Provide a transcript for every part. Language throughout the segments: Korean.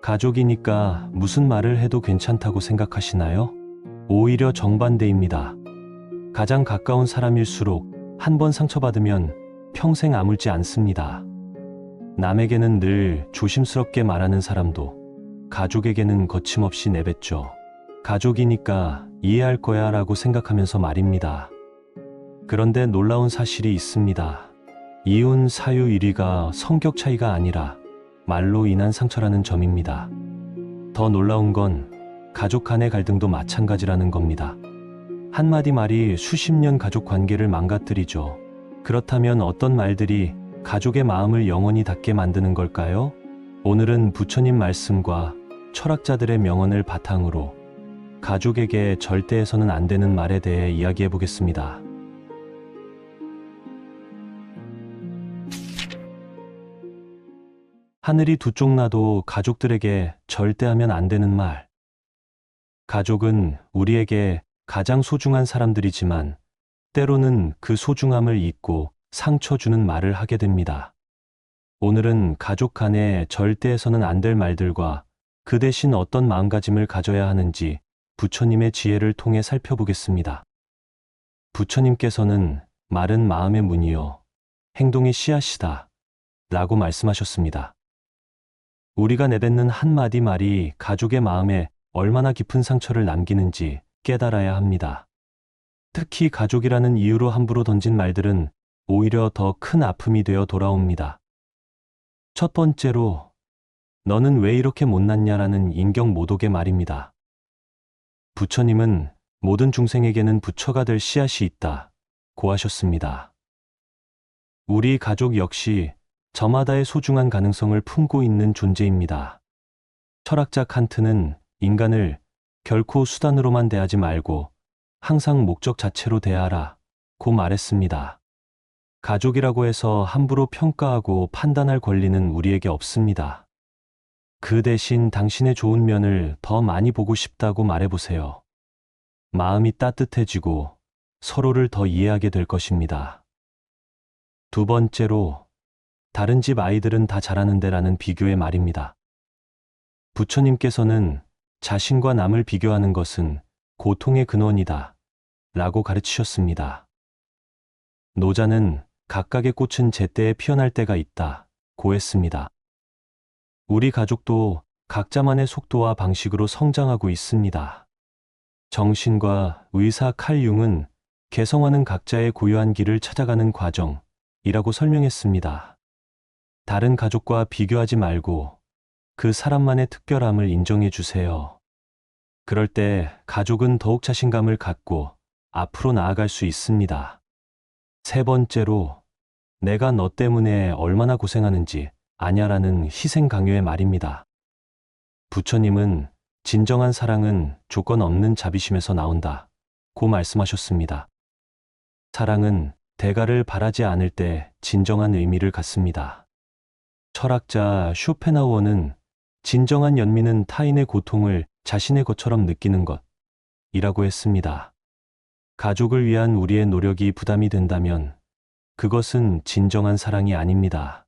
가족이니까 무슨 말을 해도 괜찮다고 생각하시나요? 오히려 정반대입니다. 가장 가까운 사람일수록 한 번 상처받으면 평생 아물지 않습니다. 남에게는 늘 조심스럽게 말하는 사람도 가족에게는 거침없이 내뱉죠. 가족이니까 이해할 거야 라고 생각하면서 말입니다. 그런데 놀라운 사실이 있습니다. 이혼 사유 1위가 성격 차이가 아니라 말로 인한 상처라는 점입니다. 더 놀라운 건 가족 간의 갈등도 마찬가지라는 겁니다. 한마디 말이 수십 년 가족 관계를 망가뜨리죠. 그렇다면 어떤 말들이 가족의 마음을 영원히 닿게 만드는 걸까요? 오늘은 부처님 말씀과 철학자들의 명언을 바탕으로 가족에게 절대 해서는 안 되는 말에 대해 이야기해 보겠습니다. 하늘이 두 쪽 나도 가족들에게 절대 하면 안 되는 말. 가족은 우리에게 가장 소중한 사람들이지만 때로는 그 소중함을 잊고 상처 주는 말을 하게 됩니다. 오늘은 가족 간에 절대 해서는 안 될 말들과 그 대신 어떤 마음가짐을 가져야 하는지 부처님의 지혜를 통해 살펴보겠습니다. 부처님께서는 말은 마음의 문이요, 행동의 씨앗이다 라고 말씀하셨습니다. 우리가 내뱉는 한마디 말이 가족의 마음에 얼마나 깊은 상처를 남기는지 깨달아야 합니다. 특히 가족이라는 이유로 함부로 던진 말들은 오히려 더 큰 아픔이 되어 돌아옵니다. 첫 번째로, 너는 왜 이렇게 못났냐라는 인격모독의 말입니다. 부처님은 모든 중생에게는 부처가 될 씨앗이 있다고 하셨습니다. 우리 가족 역시 저마다의 소중한 가능성을 품고 있는 존재입니다. 철학자 칸트는 인간을 결코 수단으로만 대하지 말고 항상 목적 자체로 대하라 고 말했습니다. 가족이라고 해서 함부로 평가하고 판단할 권리는 우리에게 없습니다. 그 대신 당신의 좋은 면을 더 많이 보고 싶다고 말해보세요. 마음이 따뜻해지고 서로를 더 이해하게 될 것입니다. 두 번째로, 다른 집 아이들은 다 잘하는데 라는 비교의 말입니다. 부처님께서는 자신과 남을 비교하는 것은 고통의 근원이다 라고 가르치셨습니다. 노자는 각각의 꽃은 제때에 피어날 때가 있다 고 했습니다. 우리 가족도 각자만의 속도와 방식으로 성장하고 있습니다. 정신과 의사 칼 융은 개성화는 각자의 고유한 길을 찾아가는 과정이라고 설명했습니다. 다른 가족과 비교하지 말고 그 사람만의 특별함을 인정해 주세요. 그럴 때 가족은 더욱 자신감을 갖고 앞으로 나아갈 수 있습니다. 세 번째로, 내가 너 때문에 얼마나 고생하는지 아냐라는 희생 강요의 말입니다. 부처님은 진정한 사랑은 조건 없는 자비심에서 나온다 고 말씀하셨습니다. 사랑은 대가를 바라지 않을 때 진정한 의미를 갖습니다. 철학자 쇼펜하우어는 진정한 연민은 타인의 고통을 자신의 것처럼 느끼는 것이라고 했습니다. 가족을 위한 우리의 노력이 부담이 된다면 그것은 진정한 사랑이 아닙니다.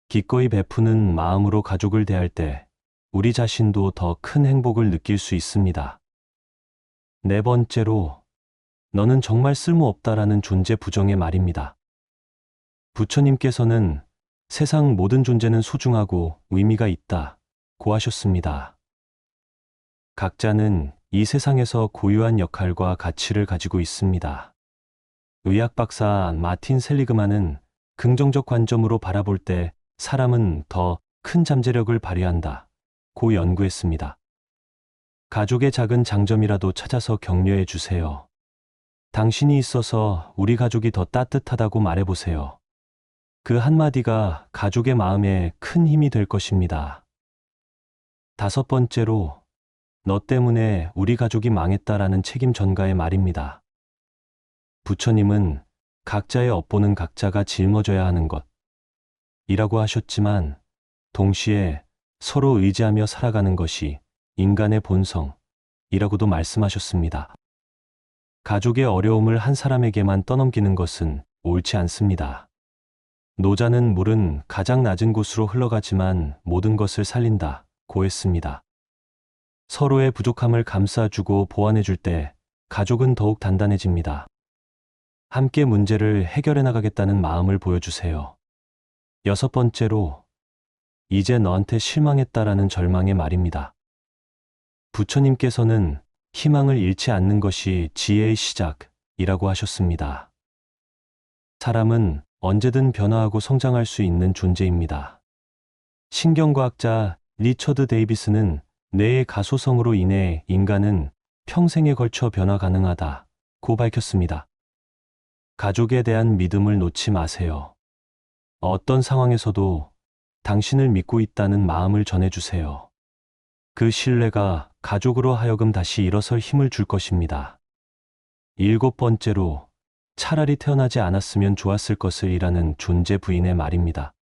기꺼이 베푸는 마음으로 가족을 대할 때 우리 자신도 더 큰 행복을 느낄 수 있습니다. 네 번째로, 너는 정말 쓸모없다라는 존재 부정의 말입니다. 부처님께서는 세상 모든 존재는 소중하고 의미가 있다고 하셨습니다. 각자는 이 세상에서 고유한 역할과 가치를 가지고 있습니다. 의학 박사 마틴 셀리그만은 긍정적 관점으로 바라볼 때 사람은 더 큰 잠재력을 발휘한다고 연구했습니다. 가족의 작은 장점이라도 찾아서 격려해 주세요. 당신이 있어서 우리 가족이 더 따뜻하다고 말해보세요. 그 한마디가 가족의 마음에 큰 힘이 될 것입니다. 다섯 번째로, 너 때문에 우리 가족이 망했다라는 책임 전가의 말입니다. 부처님은 각자의 업보는 각자가 짊어져야 하는 것이라고 하셨지만 동시에 서로 의지하며 살아가는 것이 인간의 본성이라고도 말씀하셨습니다. 가족의 어려움을 한 사람에게만 떠넘기는 것은 옳지 않습니다. 노자는 물은 가장 낮은 곳으로 흘러가지만 모든 것을 살린다 고했습니다. 서로의 부족함을 감싸주고 보완해줄 때 가족은 더욱 단단해집니다. 함께 문제를 해결해 나가겠다는 마음을 보여주세요. 6번째로, 이제 너한테 실망했다라는 절망의 말입니다. 부처님께서는 희망을 잃지 않는 것이 지혜의 시작이라고 하셨습니다. 사람은 언제든 변화하고 성장할 수 있는 존재입니다. 신경과학자 리처드 데이비스는 뇌의 가소성으로 인해 인간은 평생에 걸쳐 변화 가능하다고 밝혔습니다. 가족에 대한 믿음을 놓지 마세요. 어떤 상황에서도 당신을 믿고 있다는 마음을 전해주세요. 그 신뢰가 가족으로 하여금 다시 일어설 힘을 줄 것입니다. 7번째로, 차라리 태어나지 않았으면 좋았을 것을 이라는 존재 부인의 말입니다.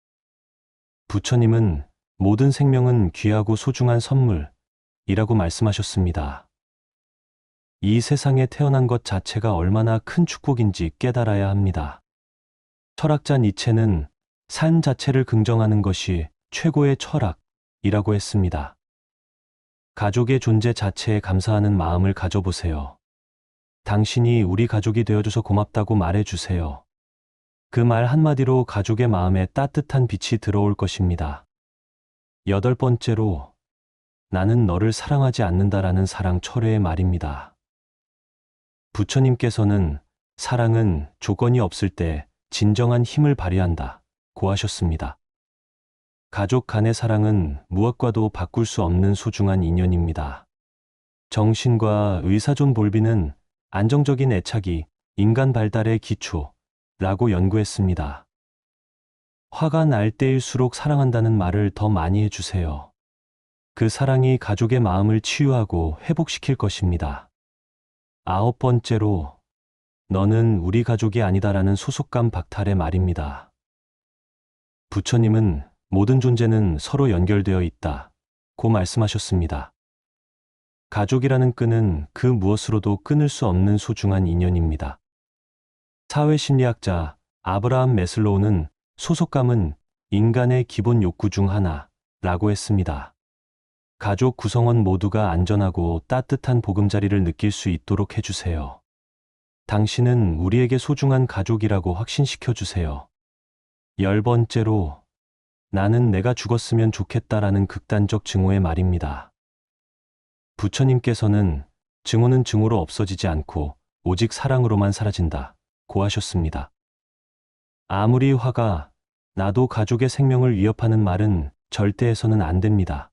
부처님은 모든 생명은 귀하고 소중한 선물이라고 말씀하셨습니다. 이 세상에 태어난 것 자체가 얼마나 큰 축복인지 깨달아야 합니다. 철학자 니체는 삶 자체를 긍정하는 것이 최고의 철학이라고 했습니다. 가족의 존재 자체에 감사하는 마음을 가져보세요. 당신이 우리 가족이 되어줘서 고맙다고 말해주세요. 그 말 한마디로 가족의 마음에 따뜻한 빛이 들어올 것입니다. 8번째로, 나는 너를 사랑하지 않는다라는 사랑 철회의 말입니다. 부처님께서는 사랑은 조건이 없을 때 진정한 힘을 발휘한다고 하셨습니다. 가족 간의 사랑은 무엇과도 바꿀 수 없는 소중한 인연입니다. 정신과 의사 존 볼비는 안정적인 애착이 인간 발달의 기초라고 연구했습니다. 화가 날 때일수록 사랑한다는 말을 더 많이 해주세요. 그 사랑이 가족의 마음을 치유하고 회복시킬 것입니다. 9번째로, 너는 우리 가족이 아니다라는 소속감 박탈의 말입니다. 부처님은 모든 존재는 서로 연결되어 있다고 말씀하셨습니다. 가족이라는 끈은 그 무엇으로도 끊을 수 없는 소중한 인연입니다. 사회심리학자 아브라함 매슬로우는 소속감은 인간의 기본 욕구 중 하나라고 했습니다. 가족 구성원 모두가 안전하고 따뜻한 보금자리를 느낄 수 있도록 해주세요. 당신은 우리에게 소중한 가족이라고 확신시켜 주세요. 10번째로, 나는 내가 죽었으면 좋겠다라는 극단적 증오의 말입니다. 부처님께서는 증오는 증오로 없어지지 않고 오직 사랑으로만 사라진다고 하셨습니다. 아무리 화가 나도 가족의 생명을 위협하는 말은 절대 해서는 안 됩니다.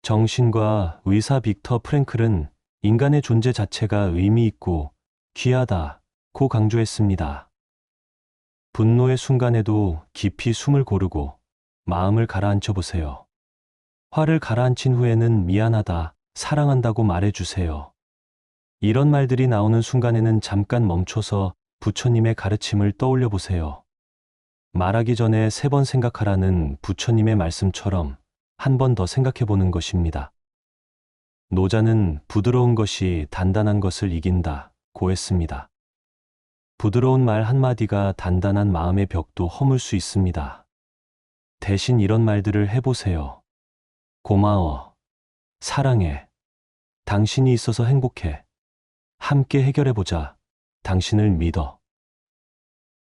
정신과 의사 빅터 프랭클은 인간의 존재 자체가 의미 있고 귀하다고 강조했습니다. 분노의 순간에도 깊이 숨을 고르고 마음을 가라앉혀 보세요. 화를 가라앉힌 후에는 미안하다, 사랑한다고 말해주세요. 이런 말들이 나오는 순간에는 잠깐 멈춰서 부처님의 가르침을 떠올려 보세요. 말하기 전에 3번 생각하라는 부처님의 말씀처럼 한 번 더 생각해 보는 것입니다. 노자는 부드러운 것이 단단한 것을 이긴다고 했습니다. 부드러운 말 한마디가 단단한 마음의 벽도 허물 수 있습니다. 대신 이런 말들을 해보세요. 고마워. 사랑해. 당신이 있어서 행복해. 함께 해결해보자. 당신을 믿어.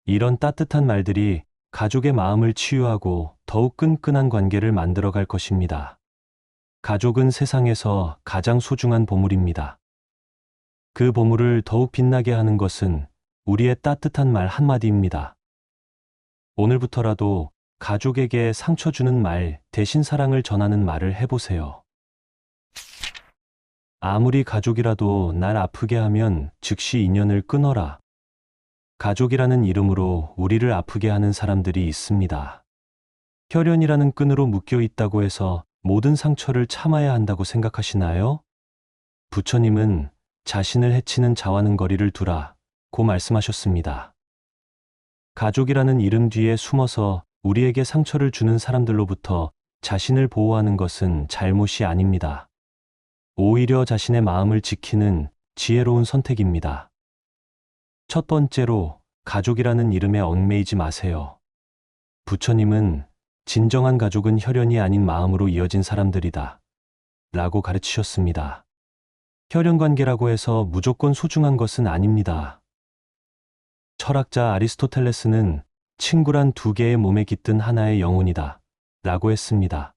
이런 따뜻한 말들이 가족의 마음을 치유하고 더욱 끈끈한 관계를 만들어갈 것입니다. 가족은 세상에서 가장 소중한 보물입니다. 그 보물을 더욱 빛나게 하는 것은 우리의 따뜻한 말 한마디입니다. 오늘부터라도 가족에게 상처 주는 말 대신 사랑을 전하는 말을 해보세요. 아무리 가족이라도 날 아프게 하면 즉시 인연을 끊어라. 가족이라는 이름으로 우리를 아프게 하는 사람들이 있습니다. 혈연이라는 끈으로 묶여 있다고 해서 모든 상처를 참아야 한다고 생각하시나요? 부처님은 자신을 해치는 자와는 거리를 두라고 말씀하셨습니다. 가족이라는 이름 뒤에 숨어서 우리에게 상처를 주는 사람들로부터 자신을 보호하는 것은 잘못이 아닙니다. 오히려 자신의 마음을 지키는 지혜로운 선택입니다. 첫 번째로, 가족이라는 이름에 얽매이지 마세요. 부처님은 진정한 가족은 혈연이 아닌 마음으로 이어진 사람들이다. 라고 가르치셨습니다. 혈연 관계라고 해서 무조건 소중한 것은 아닙니다. 철학자 아리스토텔레스는 친구란 두 개의 몸에 깃든 하나의 영혼이다. 라고 했습니다.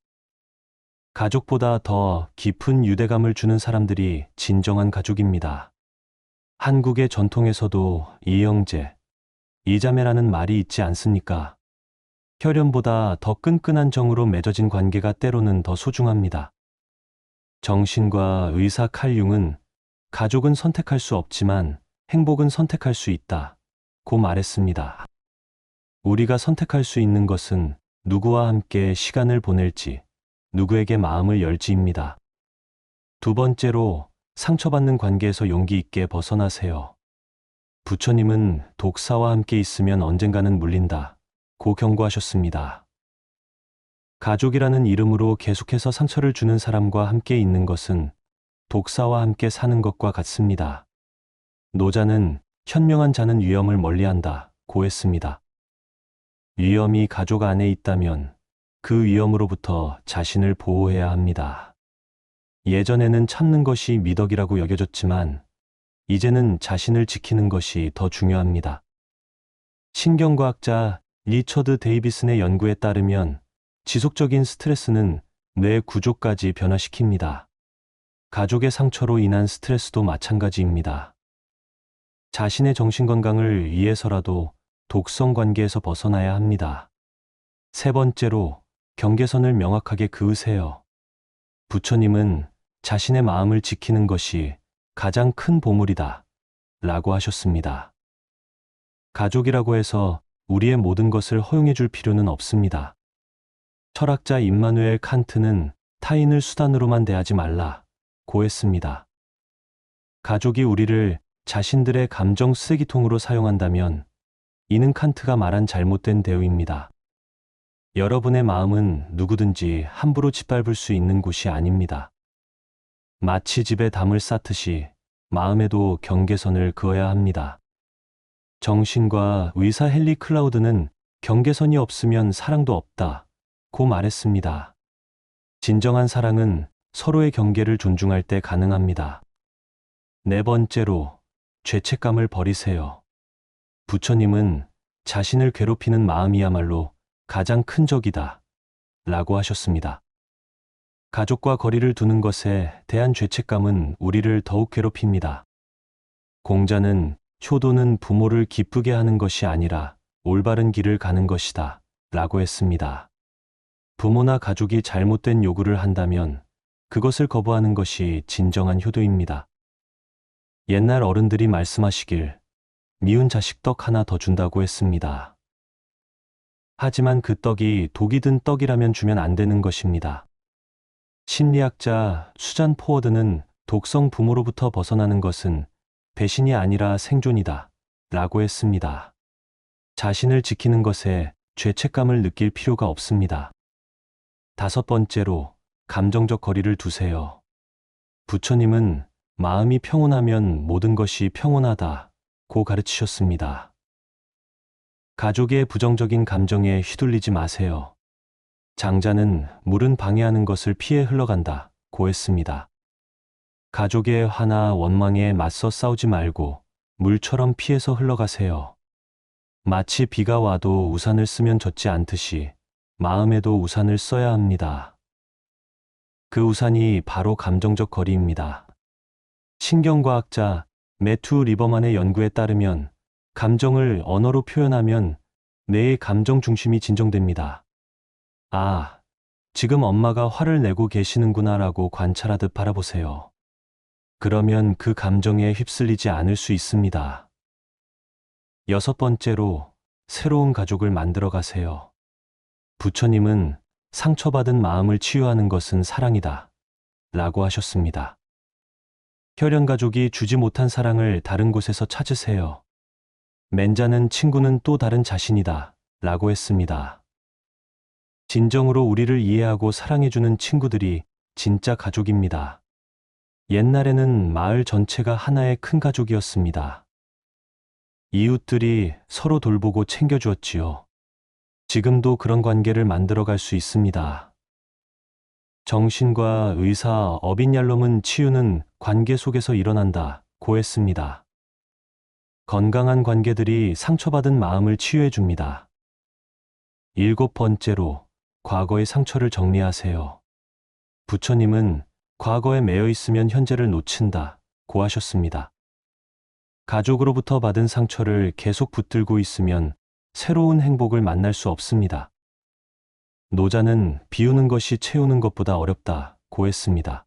가족보다 더 깊은 유대감을 주는 사람들이 진정한 가족입니다. 한국의 전통에서도 이형제, 이자매라는 말이 있지 않습니까? 혈연보다 더 끈끈한 정으로 맺어진 관계가 때로는 더 소중합니다. 정신과 의사 칼 융은 가족은 선택할 수 없지만 행복은 선택할 수 있다. 고 말했습니다. 우리가 선택할 수 있는 것은 누구와 함께 시간을 보낼지, 누구에게 마음을 열지입니다. 두 번째로 상처받는 관계에서 용기 있게 벗어나세요. 부처님은 독사와 함께 있으면 언젠가는 물린다. 고 경고하셨습니다. 가족이라는 이름으로 계속해서 상처를 주는 사람과 함께 있는 것은 독사와 함께 사는 것과 같습니다. 노자는 현명한 자는 위험을 멀리한다. 고 했습니다. 위험이 가족 안에 있다면 그 위험으로부터 자신을 보호해야 합니다. 예전에는 참는 것이 미덕이라고 여겨졌지만 이제는 자신을 지키는 것이 더 중요합니다. 신경과학자 리처드 데이비슨의 연구에 따르면 지속적인 스트레스는 뇌 구조까지 변화시킵니다. 가족의 상처로 인한 스트레스도 마찬가지입니다. 자신의 정신건강을 위해서라도 독성 관계에서 벗어나야 합니다. 세 번째로 경계선을 명확하게 그으세요. 부처님은 자신의 마음을 지키는 것이 가장 큰 보물이다. 라고 하셨습니다. 가족이라고 해서 우리의 모든 것을 허용해 줄 필요는 없습니다. 철학자 임마누엘 칸트는 타인을 수단으로만 대하지 말라. 고 했습니다. 가족이 우리를 자신들의 감정 쓰레기통으로 사용한다면 이는 칸트가 말한 잘못된 대우입니다. 여러분의 마음은 누구든지 함부로 짓밟을 수 있는 곳이 아닙니다. 마치 집에 담을 쌓듯이 마음에도 경계선을 그어야 합니다. 정신과 의사 헨리 클라우드는 경계선이 없으면 사랑도 없다. 고 말했습니다. 진정한 사랑은 서로의 경계를 존중할 때 가능합니다. 네 번째로 죄책감을 버리세요. 부처님은 자신을 괴롭히는 마음이야말로 가장 큰 적이다. 라고 하셨습니다. 가족과 거리를 두는 것에 대한 죄책감은 우리를 더욱 괴롭힙니다. 공자는 효도는 부모를 기쁘게 하는 것이 아니라 올바른 길을 가는 것이다. 라고 했습니다. 부모나 가족이 잘못된 요구를 한다면 그것을 거부하는 것이 진정한 효도입니다. 옛날 어른들이 말씀하시길 미운 자식 떡 하나 더 준다고 했습니다. 하지만 그 떡이 독이 든 떡이라면 주면 안 되는 것입니다. 심리학자 수잔 포워드는 독성 부모로부터 벗어나는 것은 배신이 아니라 생존이다. 라고 했습니다. 자신을 지키는 것에 죄책감을 느낄 필요가 없습니다. 다섯 번째로 감정적 거리를 두세요. 부처님은 마음이 평온하면 모든 것이 평온하다. 고 가르치셨습니다. 가족의 부정적인 감정에 휘둘리지 마세요. 장자는 물은 방해하는 것을 피해 흘러간다. 고 했습니다. 가족의 화나 원망에 맞서 싸우지 말고 물처럼 피해서 흘러가세요. 마치 비가 와도 우산을 쓰면 젖지 않듯이 마음에도 우산을 써야 합니다. 그 우산이 바로 감정적 거리입니다. 신경과학자 매튜 리버만의 연구에 따르면 감정을 언어로 표현하면 뇌의 감정 중심이 진정됩니다. 아, 지금 엄마가 화를 내고 계시는구나 라고 관찰하듯 바라보세요. 그러면 그 감정에 휩쓸리지 않을 수 있습니다. 여섯 번째로 새로운 가족을 만들어 가세요. 부처님은 상처받은 마음을 치유하는 것은 사랑이다. 라고 하셨습니다. 혈연 가족이 주지 못한 사랑을 다른 곳에서 찾으세요. 맨자는 친구는 또 다른 자신이다. 라고 했습니다. 진정으로 우리를 이해하고 사랑해주는 친구들이 진짜 가족입니다. 옛날에는 마을 전체가 하나의 큰 가족이었습니다. 이웃들이 서로 돌보고 챙겨주었지요. 지금도 그런 관계를 만들어갈 수 있습니다. 정신과 의사 어빈얄롬은 치유는 관계 속에서 일어난다 고했습니다. 건강한 관계들이 상처받은 마음을 치유해 줍니다. 7번째로 과거의 상처를 정리하세요. 부처님은 과거에 매여 있으면 현재를 놓친다 고하셨습니다. 가족으로부터 받은 상처를 계속 붙들고 있으면 새로운 행복을 만날 수 없습니다. 노자는 비우는 것이 채우는 것보다 어렵다 고했습니다.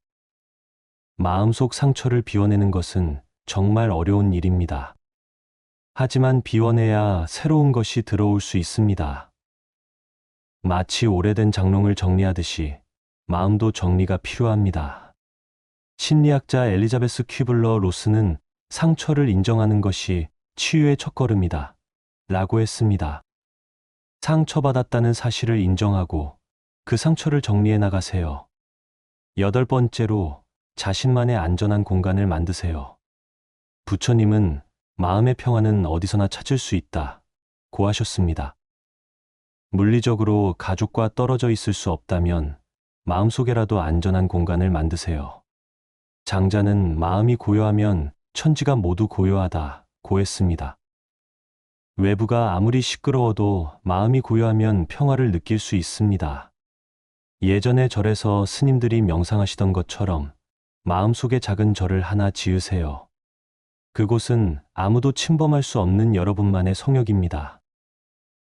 마음속 상처를 비워내는 것은 정말 어려운 일입니다. 하지만 비워내야 새로운 것이 들어올 수 있습니다. 마치 오래된 장롱을 정리하듯이 마음도 정리가 필요합니다. 심리학자 엘리자베스 퀴블러 로스는 상처를 인정하는 것이 치유의 첫걸음이다 라고 했습니다. 상처받았다는 사실을 인정하고 그 상처를 정리해 나가세요. 8번째로 자신만의 안전한 공간을 만드세요. 부처님은 마음의 평화는 어디서나 찾을 수 있다 고하셨습니다. 물리적으로 가족과 떨어져 있을 수 없다면 마음속에라도 안전한 공간을 만드세요. 장자는 마음이 고요하면 천지가 모두 고요하다 고했습니다. 외부가 아무리 시끄러워도 마음이 고요하면 평화를 느낄 수 있습니다. 예전의 절에서 스님들이 명상하시던 것처럼 마음속에 작은 절을 하나 지으세요. 그곳은 아무도 침범할 수 없는 여러분만의 성역입니다.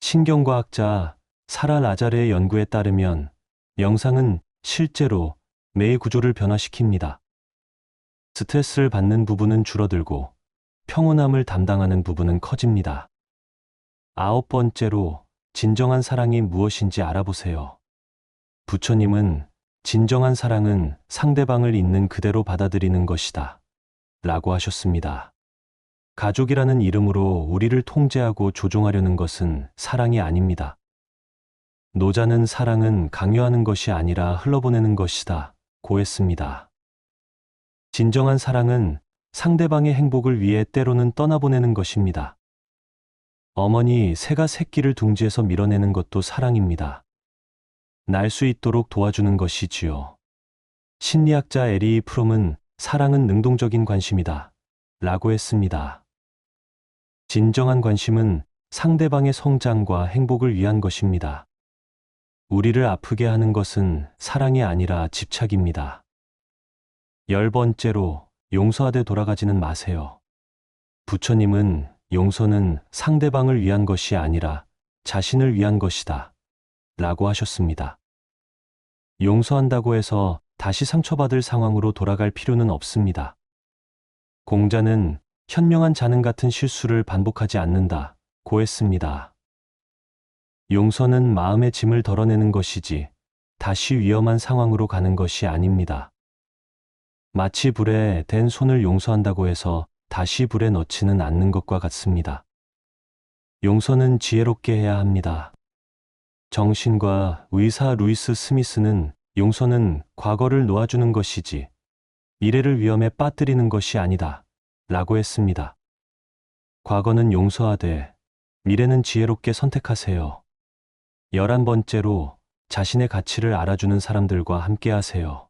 신경과학자 사라 라자레의 연구에 따르면 명상은 실제로 뇌의 구조를 변화시킵니다. 스트레스를 받는 부분은 줄어들고 평온함을 담당하는 부분은 커집니다. 9번째로 진정한 사랑이 무엇인지 알아보세요. 부처님은 진정한 사랑은 상대방을 있는 그대로 받아들이는 것이다 라고 하셨습니다. 가족이라는 이름으로 우리를 통제하고 조종하려는 것은 사랑이 아닙니다. 노자는 사랑은 강요하는 것이 아니라 흘러보내는 것이다 고했습니다. 진정한 사랑은 상대방의 행복을 위해 때로는 떠나보내는 것입니다. 어머니 새가 새끼를 둥지에서 밀어내는 것도 사랑입니다. 날 수 있도록 도와주는 것이지요. 심리학자 에리 프롬은 사랑은 능동적인 관심이다 라고 했습니다. 진정한 관심은 상대방의 성장과 행복을 위한 것입니다. 우리를 아프게 하는 것은 사랑이 아니라 집착입니다. 10번째로 용서하되 돌아가지는 마세요. 부처님은 용서는 상대방을 위한 것이 아니라 자신을 위한 것이다 라고 하셨습니다. 용서한다고 해서 다시 상처받을 상황으로 돌아갈 필요는 없습니다. 공자는 현명한 자는 같은 실수를 반복하지 않는다 고했습니다. 용서는 마음의 짐을 덜어내는 것이지 다시 위험한 상황으로 가는 것이 아닙니다. 마치 불에 댄 손을 용서한다고 해서 다시 불에 넣지는 않는 것과 같습니다. 용서는 지혜롭게 해야 합니다. 정신과 의사 루이스 스미스는 용서는 과거를 놓아주는 것이지 미래를 위험에 빠뜨리는 것이 아니다 라고 했습니다. 과거는 용서하되 미래는 지혜롭게 선택하세요. 11번째로 자신의 가치를 알아주는 사람들과 함께하세요.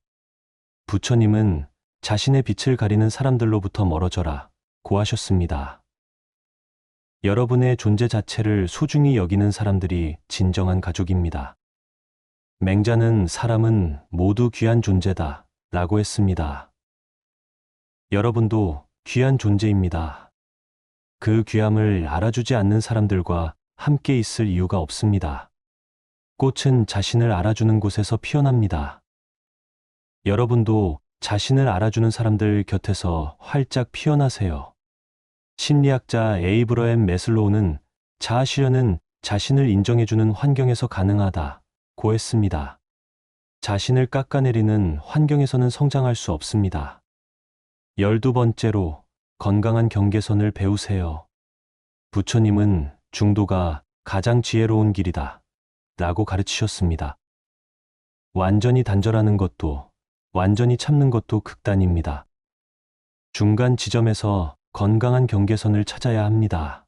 부처님은 자신의 빛을 가리는 사람들로부터 멀어져라 고하셨습니다. 여러분의 존재 자체를 소중히 여기는 사람들이 진정한 가족입니다. 맹자는 사람은 모두 귀한 존재다 라고 했습니다. 여러분도 귀한 존재입니다. 그 귀함을 알아주지 않는 사람들과 함께 있을 이유가 없습니다. 꽃은 자신을 알아주는 곳에서 피어납니다. 여러분도 자신을 알아주는 사람들 곁에서 활짝 피어나세요. 심리학자 에이브러햄 매슬로우는 자아 실현은 자신을 인정해주는 환경에서 가능하다 고했습니다. 자신을 깎아내리는 환경에서는 성장할 수 없습니다. 12번째로 건강한 경계선을 배우세요. 부처님은 중도가 가장 지혜로운 길이다 라고 가르치셨습니다. 완전히 단절하는 것도 완전히 참는 것도 극단입니다. 중간 지점에서 건강한 경계선을 찾아야 합니다.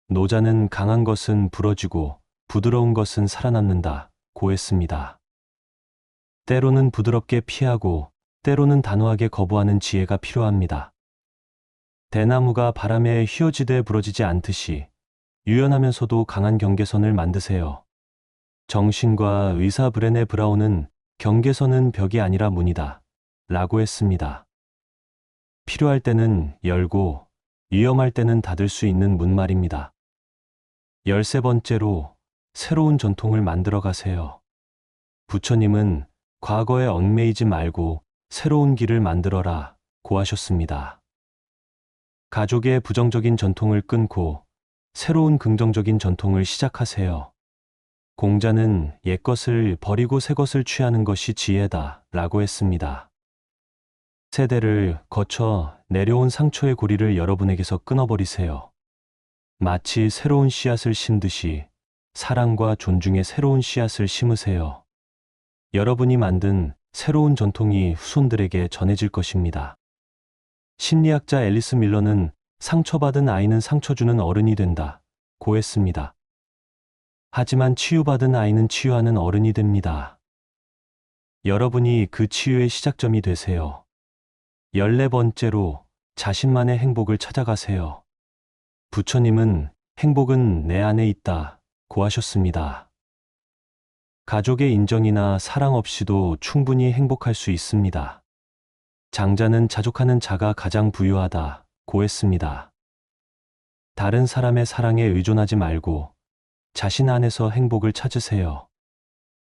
노자는 강한 것은 부러지고 부드러운 것은 살아남는다 고 했습니다. 때로는 부드럽게 피하고 때로는 단호하게 거부하는 지혜가 필요합니다. 대나무가 바람에 휘어지되 부러지지 않듯이 유연하면서도 강한 경계선을 만드세요. 정신과 의사 브레네 브라운은 경계선은 벽이 아니라 문이다 라고 했습니다. 필요할 때는 열고 위험할 때는 닫을 수 있는 문 말입니다. 13번째로 새로운 전통을 만들어 가세요. 부처님은 과거에 얽매이지 말고 새로운 길을 만들어라 고 하셨습니다. 가족의 부정적인 전통을 끊고 새로운 긍정적인 전통을 시작하세요. 공자는 옛것을 버리고 새것을 취하는 것이 지혜다 라고 했습니다. 세대를 거쳐 내려온 상처의 고리를 여러분에게서 끊어버리세요. 마치 새로운 씨앗을 심듯이 사랑과 존중의 새로운 씨앗을 심으세요. 여러분이 만든 새로운 전통이 후손들에게 전해질 것입니다. 심리학자 앨리스 밀러는 상처받은 아이는 상처 주는 어른이 된다 고 했습니다. 하지만 치유받은 아이는 치유하는 어른이 됩니다. 여러분이 그 치유의 시작점이 되세요. 14번째로 자신만의 행복을 찾아가세요. 부처님은 행복은 내 안에 있다 고 하셨습니다. 가족의 인정이나 사랑 없이도 충분히 행복할 수 있습니다. 장자는 자족하는 자가 가장 부유하다 고 했습니다. 다른 사람의 사랑에 의존하지 말고 자신 안에서 행복을 찾으세요.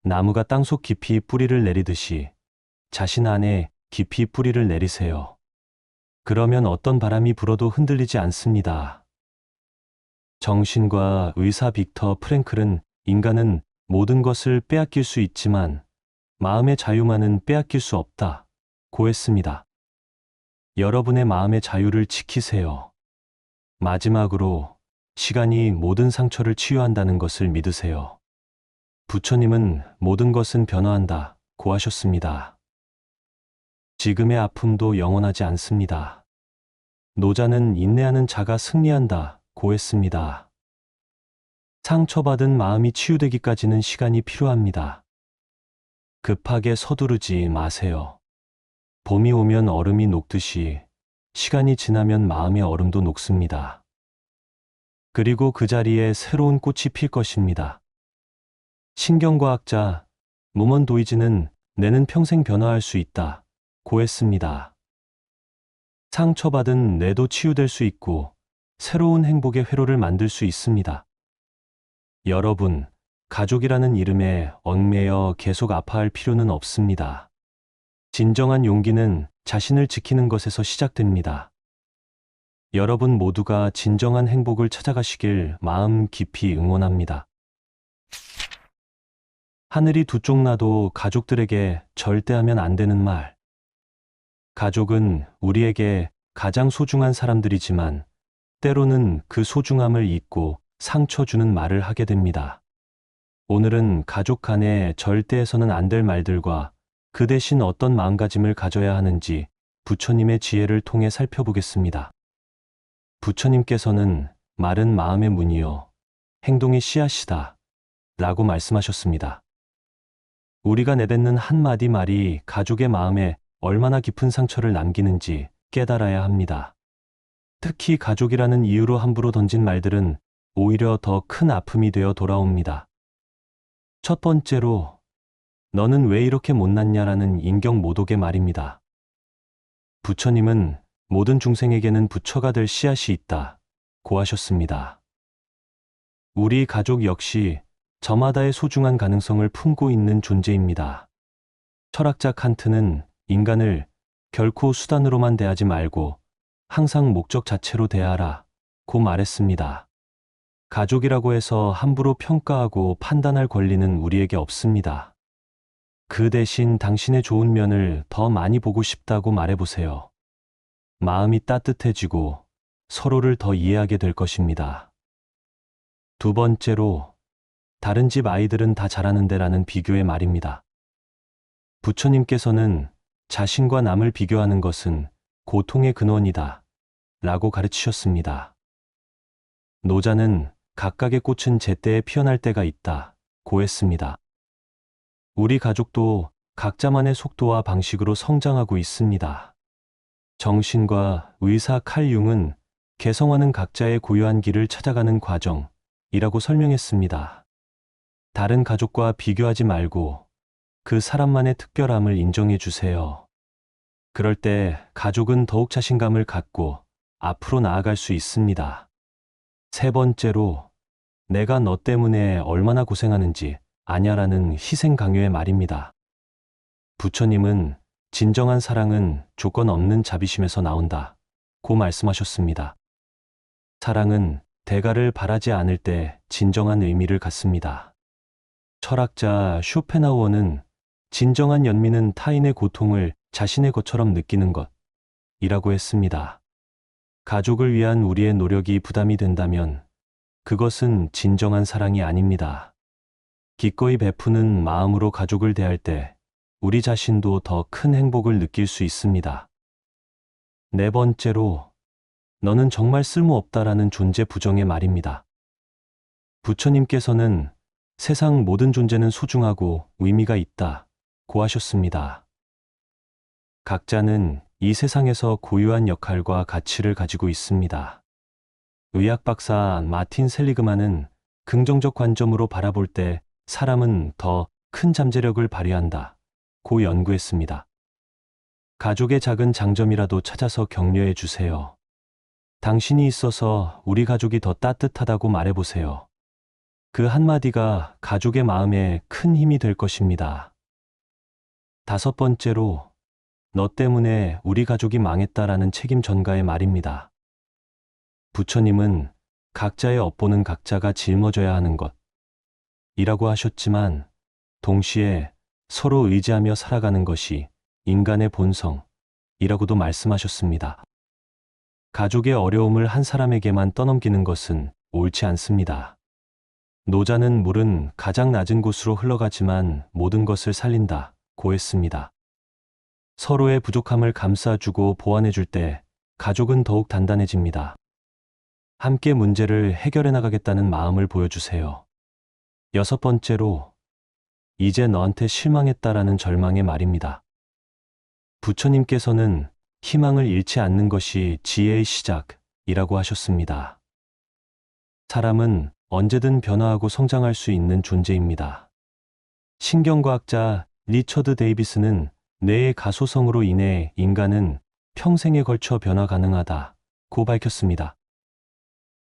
나무가 땅속 깊이 뿌리를 내리듯이 자신 안에 깊이 뿌리를 내리세요. 그러면 어떤 바람이 불어도 흔들리지 않습니다. 정신과 의사 빅터 프랭클은 인간은 모든 것을 빼앗길 수 있지만 마음의 자유만은 빼앗길 수 없다 고 했습니다. 여러분의 마음의 자유를 지키세요. 마지막으로 시간이 모든 상처를 치유한다는 것을 믿으세요. 부처님은 모든 것은 변화한다 고 하셨습니다. 지금의 아픔도 영원하지 않습니다. 노자는 인내하는 자가 승리한다 고 했습니다. 상처받은 마음이 치유되기까지는 시간이 필요합니다. 급하게 서두르지 마세요. 봄이 오면 얼음이 녹듯이 시간이 지나면 마음의 얼음도 녹습니다. 그리고 그 자리에 새로운 꽃이 필 것입니다. 신경과학자 무먼 도이즈는 뇌는 평생 변화할 수 있다 고 했습니다. 상처받은 뇌도 치유될 수 있고 새로운 행복의 회로를 만들 수 있습니다. 여러분, 가족이라는 이름에 얽매여 계속 아파할 필요는 없습니다. 진정한 용기는 자신을 지키는 것에서 시작됩니다. 여러분 모두가 진정한 행복을 찾아가시길 마음 깊이 응원합니다. 하늘이 두 쪽 나도 가족들에게 절대 하면 안 되는 말. 가족은 우리에게 가장 소중한 사람들이지만 때로는 그 소중함을 잊고 상처 주는 말을 하게 됩니다. 오늘은 가족 간에 절대 해서는 안 될 말들과 그 대신 어떤 마음가짐을 가져야 하는지 부처님의 지혜를 통해 살펴보겠습니다. 부처님께서는 말은 마음의 문이요, 행동의 씨앗이다 라고 말씀하셨습니다. 우리가 내뱉는 한마디 말이 가족의 마음에 얼마나 깊은 상처를 남기는지 깨달아야 합니다. 특히 가족이라는 이유로 함부로 던진 말들은 오히려 더 큰 아픔이 되어 돌아옵니다. 첫 번째로, 너는 왜 이렇게 못났냐라는 인격모독의 말입니다. 부처님은 모든 중생에게는 부처가 될 씨앗이 있다 고 하셨습니다. 우리 가족 역시 저마다의 소중한 가능성을 품고 있는 존재입니다. 철학자 칸트는 인간을 결코 수단으로만 대하지 말고 항상 목적 자체로 대하라 고 말했습니다. 가족이라고 해서 함부로 평가하고 판단할 권리는 우리에게 없습니다. 그 대신 당신의 좋은 면을 더 많이 보고 싶다고 말해보세요. 마음이 따뜻해지고 서로를 더 이해하게 될 것입니다. 두 번째로, 다른 집 아이들은 다 잘하는데라는 비교의 말입니다. 부처님께서는 자신과 남을 비교하는 것은 고통의 근원이다 라고 가르치셨습니다. 노자는 각각의 꽃은 제때에 피어날 때가 있다. 고했습니다. 우리 가족도 각자만의 속도와 방식으로 성장하고 있습니다. 정신과 의사 칼 융은 개성화는 각자의 고유한 길을 찾아가는 과정이라고 설명했습니다. 다른 가족과 비교하지 말고 그 사람만의 특별함을 인정해 주세요. 그럴 때 가족은 더욱 자신감을 갖고 앞으로 나아갈 수 있습니다. 세 번째로, 내가 너 때문에 얼마나 고생하는지 아냐라는 희생 강요의 말입니다. 부처님은 진정한 사랑은 조건 없는 자비심에서 나온다. 고 말씀하셨습니다. 사랑은 대가를 바라지 않을 때 진정한 의미를 갖습니다. 철학자 쇼펜하우어는 진정한 연민은 타인의 고통을 자신의 것처럼 느끼는 것이라고 했습니다. 가족을 위한 우리의 노력이 부담이 된다면 그것은 진정한 사랑이 아닙니다. 기꺼이 베푸는 마음으로 가족을 대할 때 우리 자신도 더 큰 행복을 느낄 수 있습니다. 네 번째로, 너는 정말 쓸모없다라는 존재 부정의 말입니다. 부처님께서는 세상 모든 존재는 소중하고 의미가 있다 고 하셨습니다. 각자는 이 세상에서 고유한 역할과 가치를 가지고 있습니다. 의학 박사 마틴 셀리그만은 긍정적 관점으로 바라볼 때 사람은 더 큰 잠재력을 발휘한다 고 연구했습니다. 가족의 작은 장점이라도 찾아서 격려해 주세요. 당신이 있어서 우리 가족이 더 따뜻하다고 말해보세요. 그 한마디가 가족의 마음에 큰 힘이 될 것입니다. 다섯 번째로, 너 때문에 우리 가족이 망했다라는 책임 전가의 말입니다. 부처님은 각자의 업보는 각자가 짊어져야 하는 것이라고 하셨지만 동시에 서로 의지하며 살아가는 것이 인간의 본성이라고도 말씀하셨습니다. 가족의 어려움을 한 사람에게만 떠넘기는 것은 옳지 않습니다. 노자는 물은 가장 낮은 곳으로 흘러가지만 모든 것을 살린다 고 했습니다. 서로의 부족함을 감싸주고 보완해줄 때 가족은 더욱 단단해집니다. 함께 문제를 해결해 나가겠다는 마음을 보여주세요. 여섯 번째로, 이제 너한테 실망했다라는 절망의 말입니다. 부처님께서는 희망을 잃지 않는 것이 지혜의 시작이라고 하셨습니다. 사람은 언제든 변화하고 성장할 수 있는 존재입니다. 신경과학자 리처드 데이비스는 뇌의 가소성으로 인해 인간은 평생에 걸쳐 변화 가능하다고 밝혔습니다.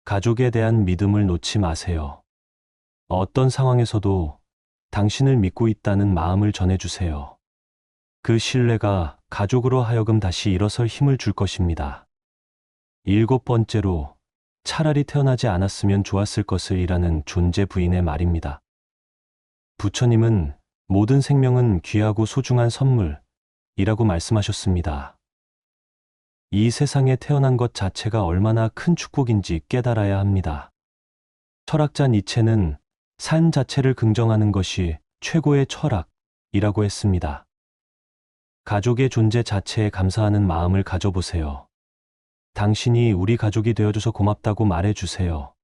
가족에 대한 믿음을 놓지 마세요. 어떤 상황에서도 당신을 믿고 있다는 마음을 전해주세요. 그 신뢰가 가족으로 하여금 다시 일어설 힘을 줄 것입니다. 일곱 번째로, 차라리 태어나지 않았으면 좋았을 것을이라는 존재 부인의 말입니다. 부처님은 모든 생명은 귀하고 소중한 선물이라고 말씀하셨습니다. 이 세상에 태어난 것 자체가 얼마나 큰 축복인지 깨달아야 합니다. 철학자 니체는 삶 자체를 긍정하는 것이 최고의 철학이라고 했습니다. 가족의 존재 자체에 감사하는 마음을 가져보세요. 당신이 우리 가족이 되어줘서 고맙다고 말해주세요.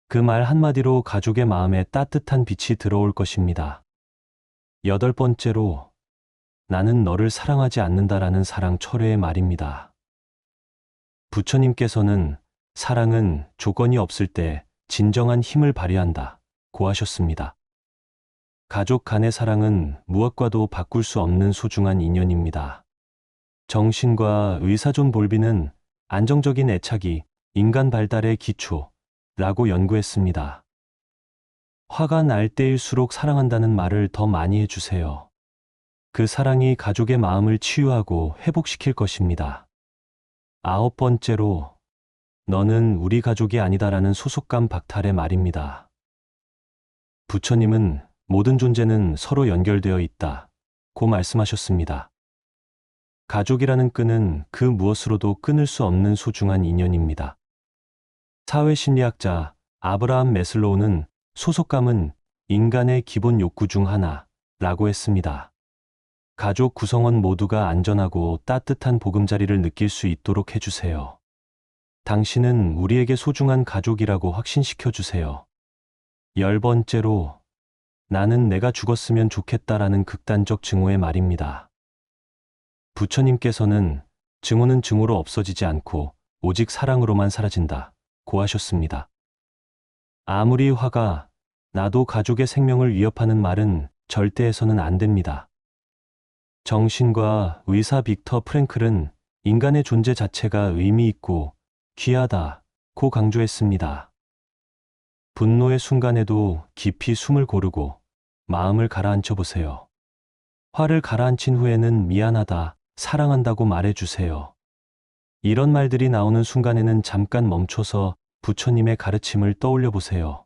그 말 한마디로 가족의 마음에 따뜻한 빛이 들어올 것입니다. 여덟 번째로, 나는 너를 사랑하지 않는다라는 사랑 철회의 말입니다. 부처님께서는 사랑은 조건이 없을 때 진정한 힘을 발휘한다 고 하셨습니다. 가족 간의 사랑은 무엇과도 바꿀 수 없는 소중한 인연입니다. 정신과 의사 존 볼비는 안정적인 애착이 인간 발달의 기초라고 연구했습니다. 화가 날 때일수록 사랑한다는 말을 더 많이 해주세요. 그 사랑이 가족의 마음을 치유하고 회복시킬 것입니다. 아홉 번째로, 너는 우리 가족이 아니다라는 소속감 박탈의 말입니다. 부처님은 모든 존재는 서로 연결되어 있다 고 말씀하셨습니다. 가족이라는 끈은 그 무엇으로도 끊을 수 없는 소중한 인연입니다. 사회심리학자 아브라함 매슬로우는 소속감은 인간의 기본 욕구 중 하나라고 했습니다. 가족 구성원 모두가 안전하고 따뜻한 보금자리를 느낄 수 있도록 해주세요. 당신은 우리에게 소중한 가족이라고 확신시켜 주세요. 10번째로, 나는 내가 죽었으면 좋겠다라는 극단적 증오의 말입니다. 부처님께서는 증오는 증오로 없어지지 않고 오직 사랑으로만 사라진다 고 하셨습니다. 아무리 화가 나도 가족의 생명을 위협하는 말은 절대 해서는 안 됩니다. 정신과 의사 빅터 프랭클은 인간의 존재 자체가 의미 있고 귀하다고 강조했습니다. 분노의 순간에도 깊이 숨을 고르고 마음을 가라앉혀 보세요. 화를 가라앉힌 후에는 미안하다, 사랑한다고 말해주세요. 이런 말들이 나오는 순간에는 잠깐 멈춰서 부처님의 가르침을 떠올려 보세요.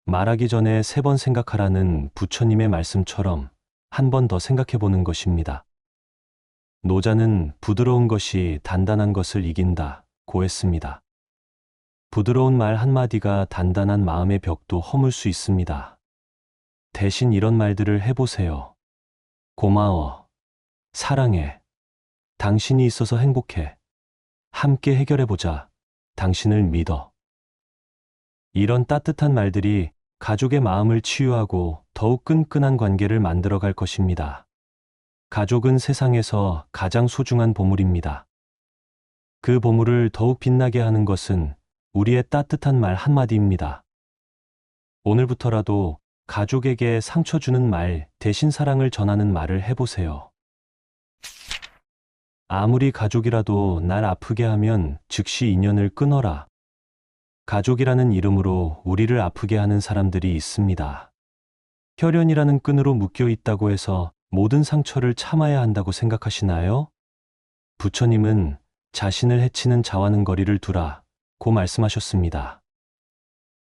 말하기 전에 3번 생각하라는 부처님의 말씀처럼 한 번 더 생각해 보는 것입니다. 노자는 부드러운 것이 단단한 것을 이긴다 고 했습니다. 부드러운 말 한마디가 단단한 마음의 벽도 허물 수 있습니다. 대신 이런 말들을 해보세요. 고마워. 사랑해. 당신이 있어서 행복해. 함께 해결해보자. 당신을 믿어. 이런 따뜻한 말들이 가족의 마음을 치유하고 더욱 끈끈한 관계를 만들어갈 것입니다. 가족은 세상에서 가장 소중한 보물입니다. 그 보물을 더욱 빛나게 하는 것은 우리의 따뜻한 말 한마디입니다. 오늘부터라도 가족에게 상처 주는 말 대신 사랑을 전하는 말을 해보세요. 아무리 가족이라도 날 아프게 하면 즉시 인연을 끊어라. 가족이라는 이름으로 우리를 아프게 하는 사람들이 있습니다. 혈연이라는 끈으로 묶여 있다고 해서 모든 상처를 참아야 한다고 생각하시나요? 부처님은 자신을 해치는 자와는 거리를 두라 고 말씀하셨습니다.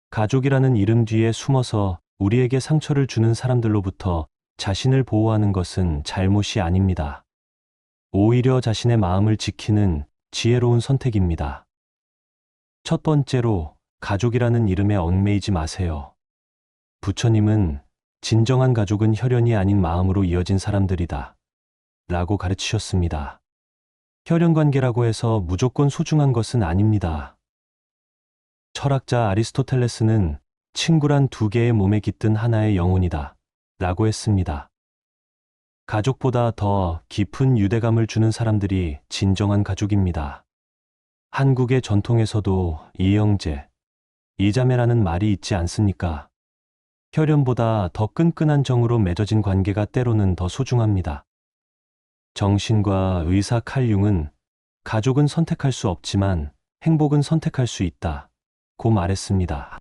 가족이라는 이름 뒤에 숨어서 우리에게 상처를 주는 사람들로부터 자신을 보호하는 것은 잘못이 아닙니다. 오히려 자신의 마음을 지키는 지혜로운 선택입니다. 첫 번째로, 가족이라는 이름에 얽매이지 마세요. 부처님은 진정한 가족은 혈연이 아닌 마음으로 이어진 사람들이다 라고 가르치셨습니다. 혈연 관계라고 해서 무조건 소중한 것은 아닙니다. 철학자 아리스토텔레스는 친구란 2개의 몸에 깃든 하나의 영혼이다 라고 했습니다. 가족보다 더 깊은 유대감을 주는 사람들이 진정한 가족입니다. 한국의 전통에서도 이형제, 이자매라는 말이 있지 않습니까? 혈연보다 더 끈끈한 정으로 맺어진 관계가 때로는 더 소중합니다. 정신과 의사 칼 융은 가족은 선택할 수 없지만 행복은 선택할 수 있다 고 말했습니다.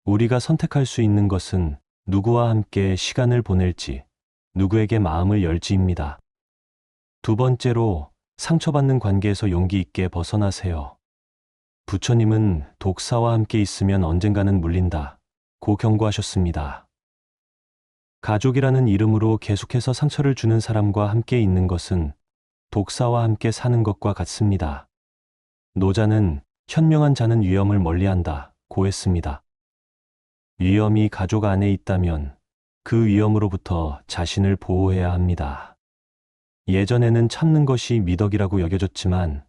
우리가 선택할 수 있는 것은 누구와 함께 시간을 보낼지, 누구에게 마음을 열지입니다. 두 번째로, 상처받는 관계에서 용기 있게 벗어나세요. 부처님은 독사와 함께 있으면 언젠가는 물린다 고 경고하셨습니다. 가족이라는 이름으로 계속해서 상처를 주는 사람과 함께 있는 것은 독사와 함께 사는 것과 같습니다. 노자는 현명한 자는 위험을 멀리한다 고 했습니다. 위험이 가족 안에 있다면 그 위험으로부터 자신을 보호해야 합니다. 예전에는 참는 것이 미덕이라고 여겨졌지만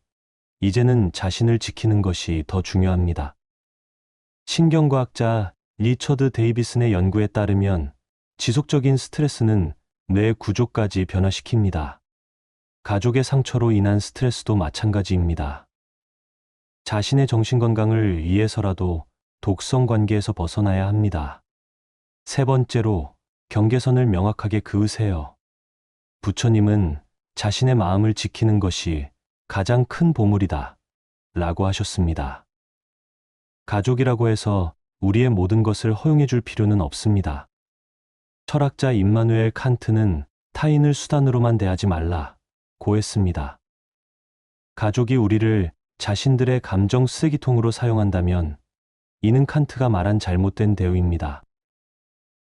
이제는 자신을 지키는 것이 더 중요합니다. 신경과학자 리처드 데이비슨의 연구에 따르면 지속적인 스트레스는 뇌 구조까지 변화시킵니다. 가족의 상처로 인한 스트레스도 마찬가지입니다. 자신의 정신건강을 위해서라도 독성 관계에서 벗어나야 합니다. 세 번째로, 경계선을 명확하게 그으세요. 부처님은 자신의 마음을 지키는 것이 가장 큰 보물이다 라고 하셨습니다. 가족이라고 해서 우리의 모든 것을 허용해 줄 필요는 없습니다. 철학자 임마누엘 칸트는 타인을 수단으로만 대하지 말라 고 했습니다. 가족이 우리를 자신들의 감정 쓰레기통으로 사용한다면 이는 칸트가 말한 잘못된 대우입니다.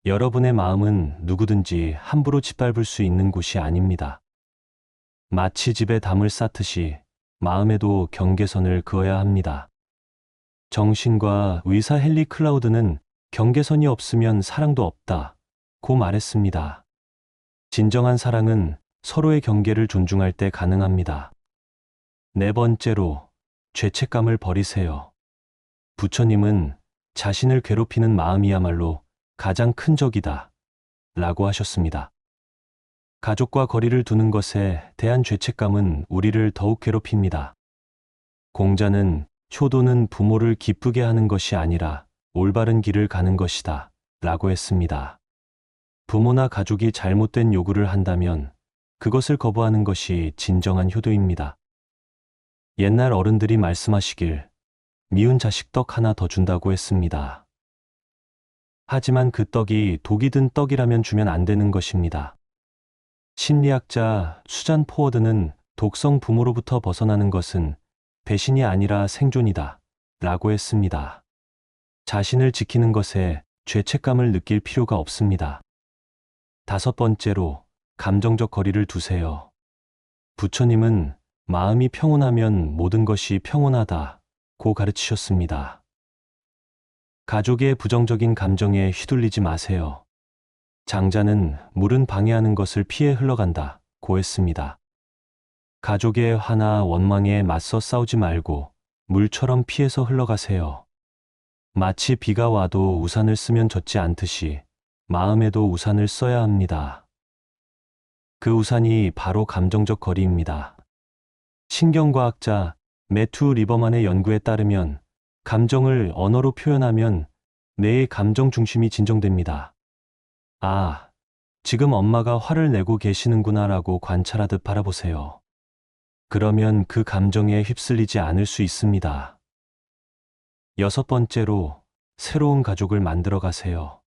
여러분의 마음은 누구든지 함부로 짓밟을 수 있는 곳이 아닙니다. 마치 집에 담을 쌓듯이 마음에도 경계선을 그어야 합니다. 정신과 의사 헨리 클라우드는 경계선이 없으면 사랑도 없다 고 말했습니다. 진정한 사랑은 서로의 경계를 존중할 때 가능합니다. 네 번째로, 죄책감을 버리세요. 부처님은 자신을 괴롭히는 마음이야말로 가장 큰 적이다. 라고 하셨습니다. 가족과 거리를 두는 것에 대한 죄책감은 우리를 더욱 괴롭힙니다. 공자는 효도는 부모를 기쁘게 하는 것이 아니라 올바른 길을 가는 것이다. 라고 했습니다. 부모나 가족이 잘못된 요구를 한다면 그것을 거부하는 것이 진정한 효도입니다. 옛날 어른들이 말씀하시길 미운 자식 떡 하나 더 준다고 했습니다. 하지만 그 떡이 독이 든 떡이라면 주면 안 되는 것입니다. 심리학자 수잔 포워드는 독성 부모로부터 벗어나는 것은 배신이 아니라 생존이다. 라고 했습니다. 자신을 지키는 것에 죄책감을 느낄 필요가 없습니다. 5번째로, 감정적 거리를 두세요. 부처님은 마음이 평온하면 모든 것이 평온하다고 가르치셨습니다. 가족의 부정적인 감정에 휘둘리지 마세요. 장자는 물은 방해하는 것을 피해 흘러간다고 했습니다. 가족의 화나 원망에 맞서 싸우지 말고 물처럼 피해서 흘러가세요. 마치 비가 와도 우산을 쓰면 젖지 않듯이 마음에도 우산을 써야 합니다. 그 우산이 바로 감정적 거리입니다. 신경과학자 매튜 리버만의 연구에 따르면 감정을 언어로 표현하면 뇌의 감정 중심이 진정됩니다. 아, 지금 엄마가 화를 내고 계시는구나 라고 관찰하듯 바라보세요. 그러면 그 감정에 휩쓸리지 않을 수 있습니다. 6번째로, 새로운 가족을 만들어 가세요.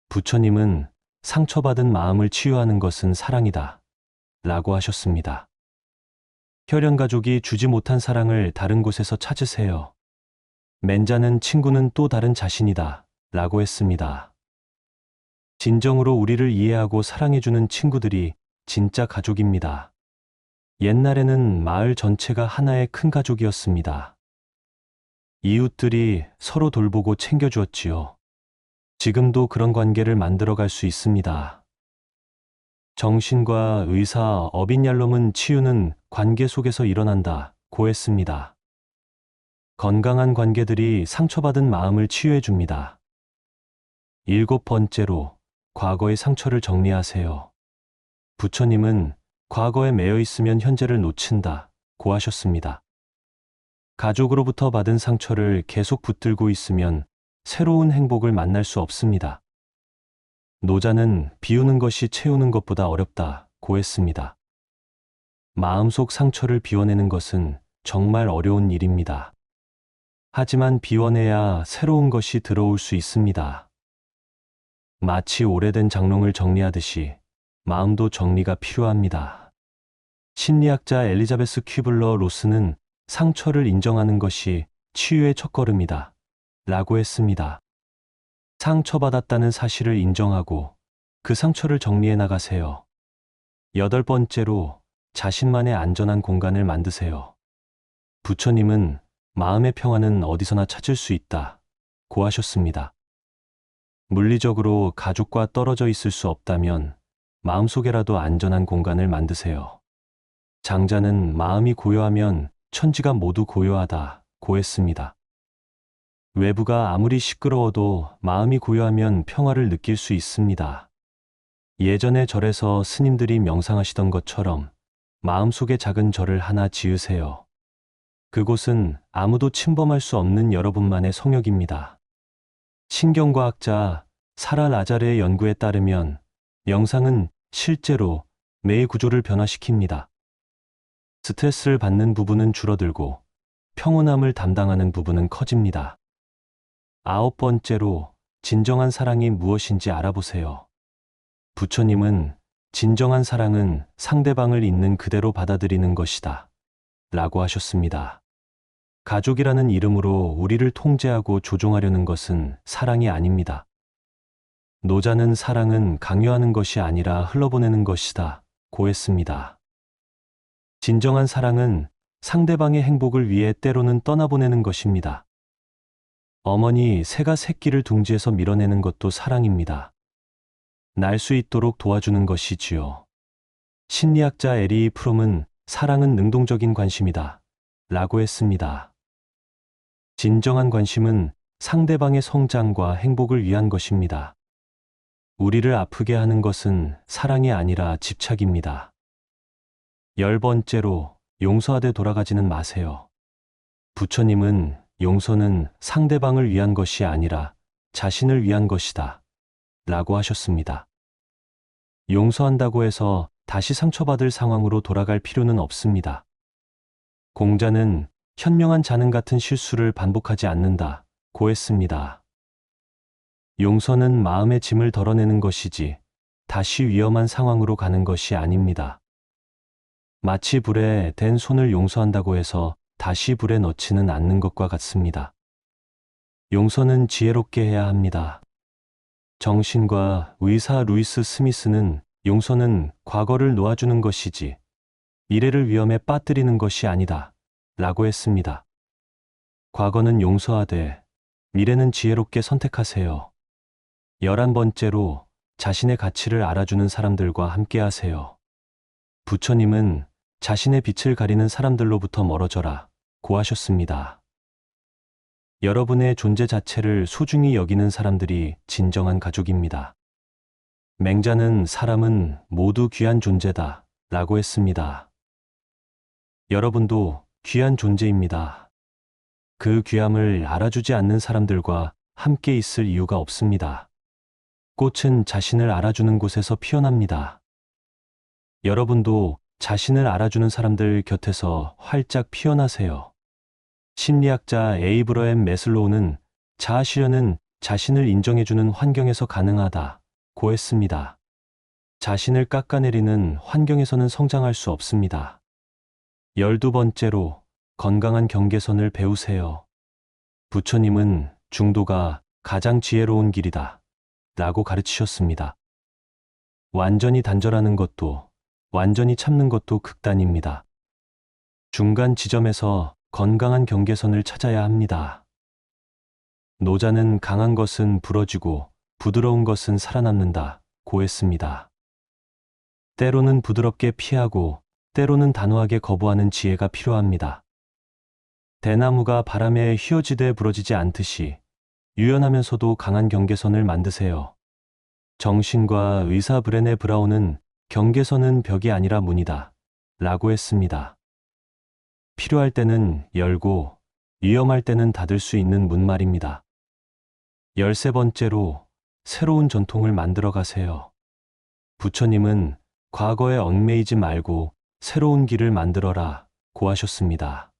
부처님은 상처받은 마음을 치유하는 것은 사랑이다. 라고 하셨습니다. 혈연가족이 주지 못한 사랑을 다른 곳에서 찾으세요. 맨자는 친구는 또 다른 자신이다. 라고 했습니다. 진정으로 우리를 이해하고 사랑해주는 친구들이 진짜 가족입니다. 옛날에는 마을 전체가 하나의 큰 가족이었습니다. 이웃들이 서로 돌보고 챙겨주었지요. 지금도 그런 관계를 만들어갈 수 있습니다. 정신과 의사 어빈얄롬은 치유는 관계 속에서 일어난다고 했습니다. 건강한 관계들이 상처받은 마음을 치유해 줍니다. 7번째로, 과거의 상처를 정리하세요. 부처님은 과거에 매여 있으면 현재를 놓친다고 하셨습니다. 가족으로부터 받은 상처를 계속 붙들고 있으면 새로운 행복을 만날 수 없습니다. 노자는 비우는 것이 채우는 것보다 어렵다고 했습니다. 마음속 상처를 비워내는 것은 정말 어려운 일입니다. 하지만 비워내야 새로운 것이 들어올 수 있습니다. 마치 오래된 장롱을 정리하듯이 마음도 정리가 필요합니다. 심리학자 엘리자베스 퀴블러 로스는 상처를 인정하는 것이 치유의 첫걸음이다. 라고 했습니다. 상처받았다는 사실을 인정하고 그 상처를 정리해 나가세요. 8번째로, 자신만의 안전한 공간을 만드세요. 부처님은 마음의 평화는 어디서나 찾을 수 있다고 하셨습니다. 물리적으로 가족과 떨어져 있을 수 없다면 마음속에라도 안전한 공간을 만드세요. 장자는 마음이 고요하면 천지가 모두 고요하다고 했습니다. 외부가 아무리 시끄러워도 마음이 고요하면 평화를 느낄 수 있습니다. 예전의 절에서 스님들이 명상하시던 것처럼 마음속에 작은 절을 하나 지으세요. 그곳은 아무도 침범할 수 없는 여러분만의 성역입니다. 신경과학자 사라 라자르의 연구에 따르면 명상은 실제로 뇌의 구조를 변화시킵니다. 스트레스를 받는 부분은 줄어들고 평온함을 담당하는 부분은 커집니다. 9번째로, 진정한 사랑이 무엇인지 알아보세요. 부처님은 진정한 사랑은 상대방을 있는 그대로 받아들이는 것이다. 라고 하셨습니다. 가족이라는 이름으로 우리를 통제하고 조종하려는 것은 사랑이 아닙니다. 노자는 사랑은 강요하는 것이 아니라 흘러보내는 것이다. 고 했습니다. 진정한 사랑은 상대방의 행복을 위해 때로는 떠나보내는 것입니다. 어머니 새가 새끼를 둥지에서 밀어내는 것도 사랑입니다. 날 수 있도록 도와주는 것이지요. 심리학자 에리 프롬은 사랑은 능동적인 관심이다. 라고 했습니다. 진정한 관심은 상대방의 성장과 행복을 위한 것입니다. 우리를 아프게 하는 것은 사랑이 아니라 집착입니다. 10번째로 용서하되 돌아가지는 마세요. 부처님은 용서는 상대방을 위한 것이 아니라 자신을 위한 것이다 라고 하셨습니다. 용서한다고 해서 다시 상처받을 상황으로 돌아갈 필요는 없습니다. 공자는 현명한 자는 같은 실수를 반복하지 않는다 고 했습니다. 용서는 마음의 짐을 덜어내는 것이지 다시 위험한 상황으로 가는 것이 아닙니다. 마치 불에 댄 손을 용서한다고 해서 다시 불에 넣지는 않는 것과 같습니다. 용서는 지혜롭게 해야 합니다. 정신과 의사 루이스 스미스는 용서는 과거를 놓아주는 것이지 미래를 위험에 빠뜨리는 것이 아니다 라고 했습니다. 과거는 용서하되 미래는 지혜롭게 선택하세요. 11번째로 자신의 가치를 알아주는 사람들과 함께 하세요. 부처님은 자신의 빛을 가리는 사람들로부터 멀어져라 고 하셨습니다. 여러분의 존재 자체를 소중히 여기는 사람들이 진정한 가족입니다. 맹자는 사람은 모두 귀한 존재다 라고 했습니다. 여러분도 귀한 존재입니다. 그 귀함을 알아주지 않는 사람들과 함께 있을 이유가 없습니다. 꽃은 자신을 알아주는 곳에서 피어납니다. 여러분도 자신을 알아주는 사람들 곁에서 활짝 피어나세요. 심리학자 에이브러햄 매슬로우는 자아 실현은 자신을 인정해주는 환경에서 가능하다 고 했습니다. 자신을 깎아내리는 환경에서는 성장할 수 없습니다. 12번째로 건강한 경계선을 배우세요. 부처님은 중도가 가장 지혜로운 길이다 라고 가르치셨습니다. 완전히 단절하는 것도 완전히 참는 것도 극단입니다. 중간 지점에서 건강한 경계선을 찾아야 합니다. 노자는 강한 것은 부러지고 부드러운 것은 살아남는다 고 했습니다. 때로는 부드럽게 피하고 때로는 단호하게 거부하는 지혜가 필요합니다. 대나무가 바람에 휘어지되 부러지지 않듯이 유연하면서도 강한 경계선을 만드세요. 정신과 의사 브레네 브라운은 경계선은 벽이 아니라 문이다 라고 했습니다. 필요할 때는 열고 위험할 때는 닫을 수 있는 문 말입니다. 13번째로 새로운 전통을 만들어 가세요. 부처님은 과거에 얽매이지 말고 새로운 길을 만들어라 고 하셨습니다.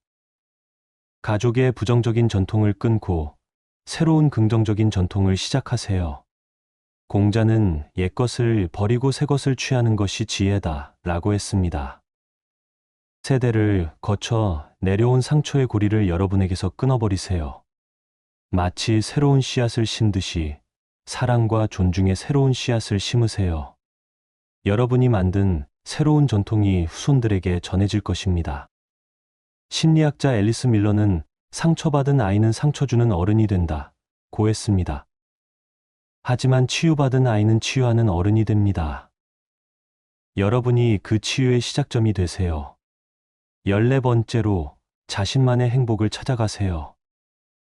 가족의 부정적인 전통을 끊고 새로운 긍정적인 전통을 시작하세요. 공자는 옛것을 버리고 새것을 취하는 것이 지혜다 라고 했습니다. 세대를 거쳐 내려온 상처의 고리를 여러분에게서 끊어버리세요. 마치 새로운 씨앗을 심듯이 사랑과 존중의 새로운 씨앗을 심으세요. 여러분이 만든 새로운 전통이 후손들에게 전해질 것입니다. 심리학자 앨리스 밀러는 상처받은 아이는 상처 주는 어른이 된다 고 했습니다. 하지만 치유받은 아이는 치유하는 어른이 됩니다. 여러분이 그 치유의 시작점이 되세요. 14번째로 자신만의 행복을 찾아가세요.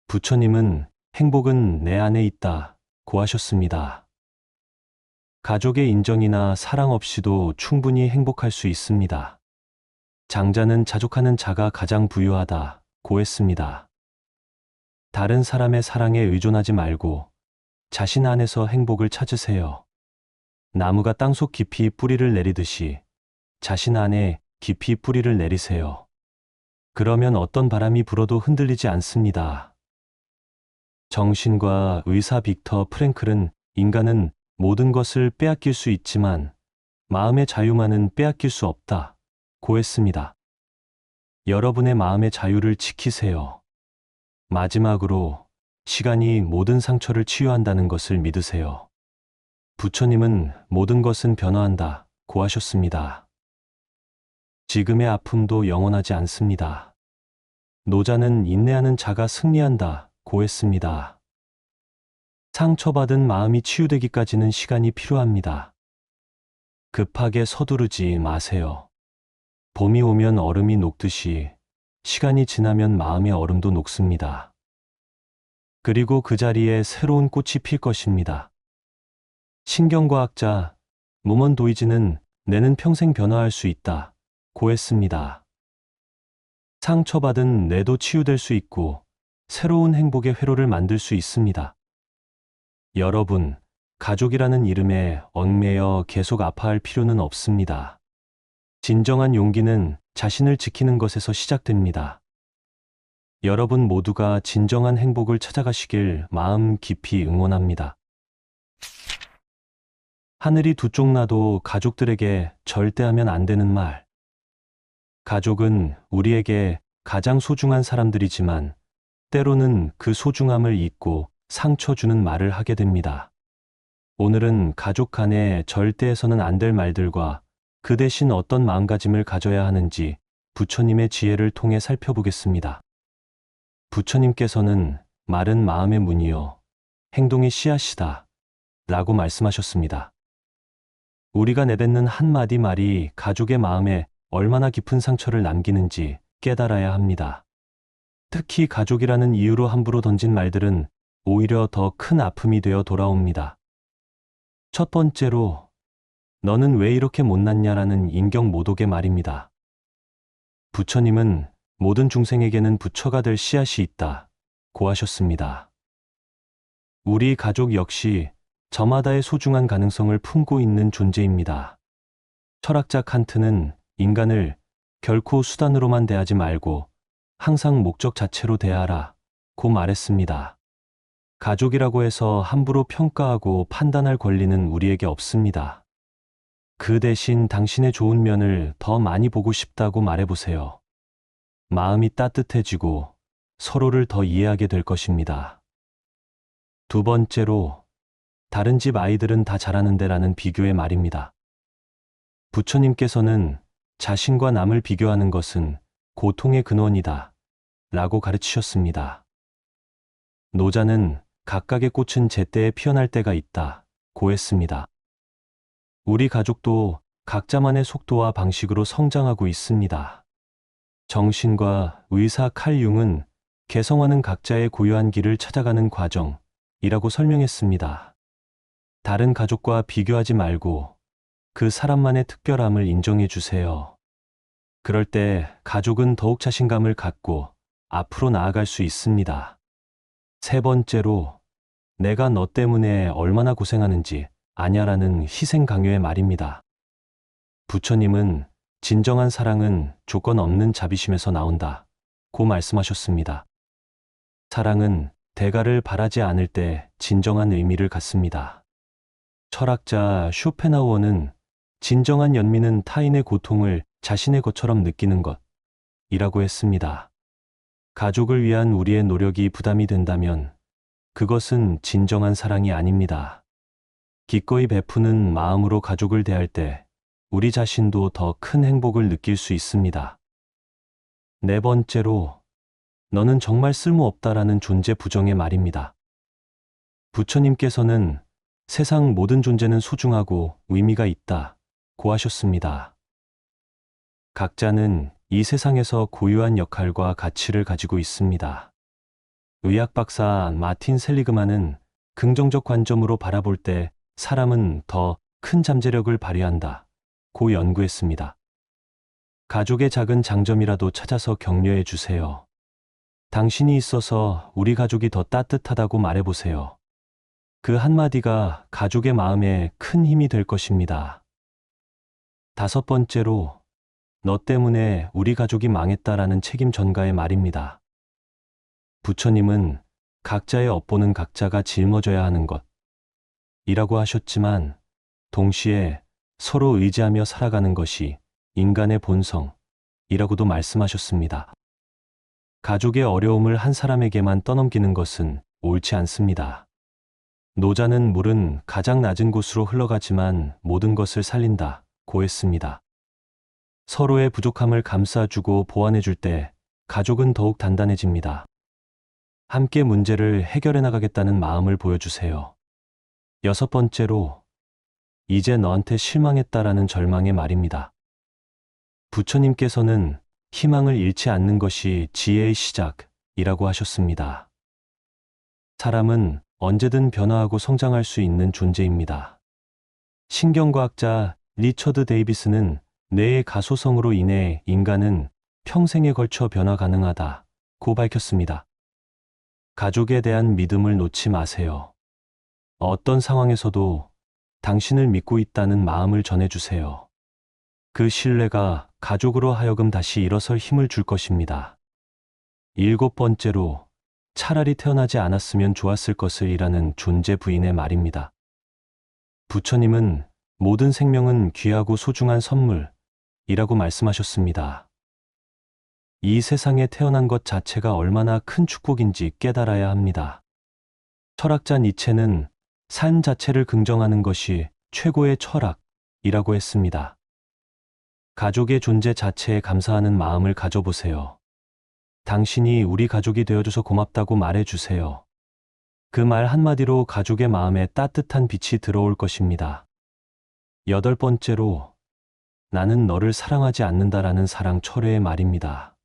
부처님은 행복은 내 안에 있다 고 하셨습니다. 가족의 인정이나 사랑 없이도 충분히 행복할 수 있습니다. 장자는 자족하는 자가 가장 부유하다 고 했습니다. 다른 사람의 사랑에 의존하지 말고 자신 안에서 행복을 찾으세요. 나무가 땅속 깊이 뿌리를 내리듯이 자신 안에 깊이 뿌리를 내리세요. 그러면 어떤 바람이 불어도 흔들리지 않습니다. 정신과 의사 빅터 프랭클은 인간은 모든 것을 빼앗길 수 있지만 마음의 자유만은 빼앗길 수 없다 고 했습니다. 여러분의 마음의 자유를 지키세요. 마지막으로 시간이 모든 상처를 치유한다는 것을 믿으세요. 부처님은 모든 것은 변화한다 고 하셨습니다. 지금의 아픔도 영원하지 않습니다. 노자는 인내하는 자가 승리한다 고 했습니다. 상처받은 마음이 치유되기까지는 시간이 필요합니다. 급하게 서두르지 마세요. 봄이 오면 얼음이 녹듯이 시간이 지나면 마음의 얼음도 녹습니다. 그리고 그 자리에 새로운 꽃이 필 것입니다. 신경과학자 모먼 도이즈는 뇌는 평생 변화할 수 있다 고했습니다. 상처받은 뇌도 치유될 수 있고 새로운 행복의 회로를 만들 수 있습니다. 여러분, 가족이라는 이름에 얽매여 계속 아파할 필요는 없습니다. 진정한 용기는 자신을 지키는 것에서 시작됩니다. 여러분 모두가 진정한 행복을 찾아가시길 마음 깊이 응원합니다. 하늘이 두 쪽 나도 가족들에게 절대 하면 안 되는 말. 가족은 우리에게 가장 소중한 사람들이지만 때로는 그 소중함을 잊고 상처 주는 말을 하게 됩니다. 오늘은 가족 간에 절대 해서는 안 될 말들과 그 대신 어떤 마음가짐을 가져야 하는지 부처님의 지혜를 통해 살펴보겠습니다. 부처님께서는 말은 마음의 문이요, 행동이 씨앗이다 라고 말씀하셨습니다. 우리가 내뱉는 한마디 말이 가족의 마음에 얼마나 깊은 상처를 남기는지 깨달아야 합니다. 특히 가족이라는 이유로 함부로 던진 말들은 오히려 더 큰 아픔이 되어 돌아옵니다. 첫 번째로, 너는 왜 이렇게 못났냐라는 인격모독의 말입니다. 부처님은 모든 중생에게는 부처가 될 씨앗이 있다 고 하셨습니다. 우리 가족 역시 저마다의 소중한 가능성을 품고 있는 존재입니다. 철학자 칸트는 인간을 결코 수단으로만 대하지 말고 항상 목적 자체로 대하라 고 말했습니다. 가족이라고 해서 함부로 평가하고 판단할 권리는 우리에게 없습니다. 그 대신 당신의 좋은 면을 더 많이 보고 싶다고 말해보세요. 마음이 따뜻해지고 서로를 더 이해하게 될 것입니다. 두 번째로, 다른 집 아이들은 다 잘하는데라는 비교의 말입니다. 부처님께서는 자신과 남을 비교하는 것은 고통의 근원이다 라고 가르치셨습니다. 노자는 각각의 꽃은 제때에 피어날 때가 있다 고 했습니다. 우리 가족도 각자만의 속도와 방식으로 성장하고 있습니다. 정신과 의사 칼 융은 개성화는 각자의 고유한 길을 찾아가는 과정이라고 설명했습니다. 다른 가족과 비교하지 말고 그 사람만의 특별함을 인정해 주세요. 그럴 때 가족은 더욱 자신감을 갖고 앞으로 나아갈 수 있습니다. 세 번째로, 내가 너 때문에 얼마나 고생하는지 아냐라는 희생 강요의 말입니다. 부처님은 진정한 사랑은 조건 없는 자비심에서 나온다 고 말씀하셨습니다. 사랑은 대가를 바라지 않을 때 진정한 의미를 갖습니다. 철학자 쇼펜하우어는 진정한 연민은 타인의 고통을 자신의 것처럼 느끼는 것이라고 했습니다. 가족을 위한 우리의 노력이 부담이 된다면 그것은 진정한 사랑이 아닙니다. 기꺼이 베푸는 마음으로 가족을 대할 때 우리 자신도 더 큰 행복을 느낄 수 있습니다. 네 번째로, 너는 정말 쓸모없다라는 존재 부정의 말입니다. 부처님께서는 세상 모든 존재는 소중하고 의미가 있다 고 하셨습니다. 각자는 이 세상에서 고유한 역할과 가치를 가지고 있습니다. 의학 박사 마틴 셀리그만은 긍정적 관점으로 바라볼 때 사람은 더 큰 잠재력을 발휘한다 고 연구했습니다. 가족의 작은 장점이라도 찾아서 격려해 주세요. 당신이 있어서 우리 가족이 더 따뜻하다고 말해보세요. 그 한마디가 가족의 마음에 큰 힘이 될 것입니다. 다섯 번째로, 너 때문에 우리 가족이 망했다라는 책임 전가의 말입니다. 부처님은 각자의 업보는 각자가 짊어져야 하는 것이라고 하셨지만 동시에 서로 의지하며 살아가는 것이 인간의 본성이라고도 말씀하셨습니다. 가족의 어려움을 한 사람에게만 떠넘기는 것은 옳지 않습니다. 노자는 물은 가장 낮은 곳으로 흘러가지만 모든 것을 살린다 고 했습니다. 서로의 부족함을 감싸주고 보완해줄 때 가족은 더욱 단단해집니다. 함께 문제를 해결해 나가겠다는 마음을 보여주세요. 여섯 번째로, 이제 너한테 실망했다라는 절망의 말입니다. 부처님께서는 희망을 잃지 않는 것이 지혜의 시작이라고 하셨습니다. 사람은 언제든 변화하고 성장할 수 있는 존재입니다. 신경과학자 리처드 데이비스는 뇌의 가소성으로 인해 인간은 평생에 걸쳐 변화 가능하다고 밝혔습니다. 가족에 대한 믿음을 놓지 마세요. 어떤 상황에서도 당신을 믿고 있다는 마음을 전해주세요. 그 신뢰가 가족으로 하여금 다시 일어설 힘을 줄 것입니다. 7번째로, 차라리 태어나지 않았으면 좋았을 것을 이라는 존재 부인의 말입니다. 부처님은 모든 생명은 귀하고 소중한 선물이라고 말씀하셨습니다. 이 세상에 태어난 것 자체가 얼마나 큰 축복인지 깨달아야 합니다. 철학자 니체는 삶 자체를 긍정하는 것이 최고의 철학이라고 했습니다. 가족의 존재 자체에 감사하는 마음을 가져보세요. 당신이 우리 가족이 되어줘서 고맙다고 말해주세요. 그 말 한마디로 가족의 마음에 따뜻한 빛이 들어올 것입니다. 8번째로, 나는 너를 사랑하지 않는다라는 사랑 철회의 말입니다.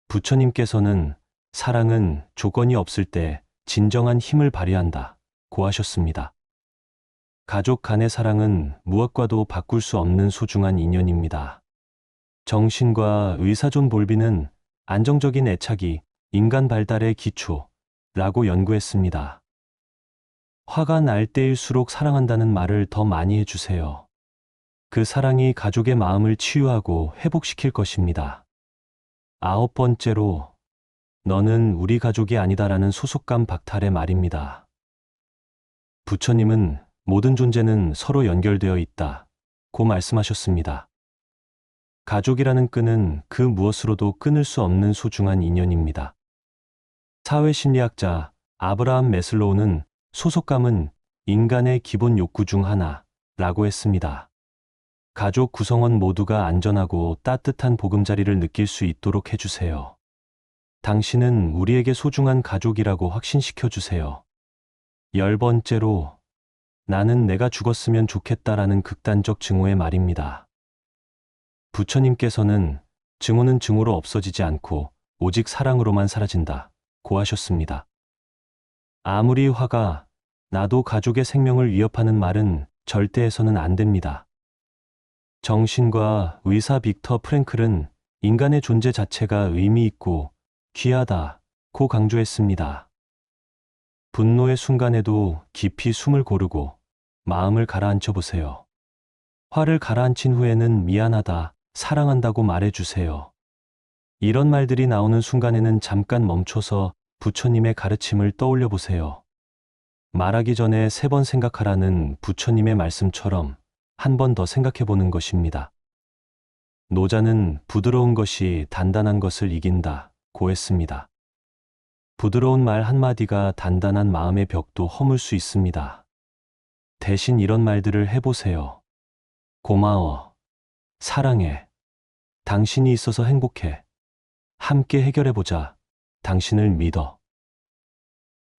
부처님께서는 사랑은 조건이 없을 때 진정한 힘을 발휘한다고 하셨습니다. 가족 간의 사랑은 무엇과도 바꿀 수 없는 소중한 인연입니다. 정신과 의사 존 볼비는 안정적인 애착이 인간 발달의 기초라고 연구했습니다. 화가 날 때일수록 사랑한다는 말을 더 많이 해주세요. 그 사랑이 가족의 마음을 치유하고 회복시킬 것입니다. 9번째로, 너는 우리 가족이 아니다라는 소속감 박탈의 말입니다. 부처님은 모든 존재는 서로 연결되어 있다고 말씀하셨습니다. 가족이라는 끈은 그 무엇으로도 끊을 수 없는 소중한 인연입니다. 사회심리학자 아브라함 매슬로우는 소속감은 인간의 기본 욕구 중 하나라고 했습니다. 가족 구성원 모두가 안전하고 따뜻한 보금자리를 느낄 수 있도록 해주세요. 당신은 우리에게 소중한 가족이라고 확신시켜 주세요. 10번째로, 나는 내가 죽었으면 좋겠다라는 극단적 증오의 말입니다. 부처님께서는 증오는 증오로 없어지지 않고 오직 사랑으로만 사라진다고 하셨습니다. 아무리 화가 나도 가족의 생명을 위협하는 말은 절대 해서는 안 됩니다. 정신과 의사 빅터 프랭클은 인간의 존재 자체가 의미 있고 귀하다고 강조했습니다. 분노의 순간에도 깊이 숨을 고르고 마음을 가라앉혀 보세요. 화를 가라앉힌 후에는 미안하다, 사랑한다고 말해주세요. 이런 말들이 나오는 순간에는 잠깐 멈춰서 부처님의 가르침을 떠올려 보세요. 말하기 전에 3번 생각하라는 부처님의 말씀처럼 한 번 더 생각해 보는 것입니다. 노자는 부드러운 것이 단단한 것을 이긴다고 했습니다. 부드러운 말 한마디가 단단한 마음의 벽도 허물 수 있습니다. 대신 이런 말들을 해보세요. 고마워. 사랑해. 당신이 있어서 행복해. 함께 해결해보자. 당신을 믿어.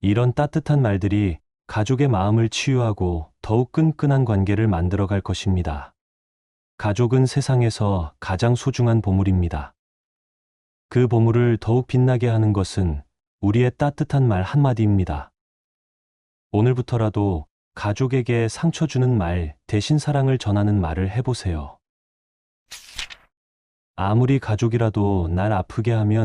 이런 따뜻한 말들이 가족의 마음을 치유하고 더욱 끈끈한 관계를 만들어갈 것입니다. 가족은 세상에서 가장 소중한 보물입니다. 그 보물을 더욱 빛나게 하는 것은 우리의 따뜻한 말 한마디입니다. 오늘부터라도 가족에게 상처 주는 말 대신 사랑을 전하는 말을 해보세요. 아무리 가족이라도 날 아프게 하면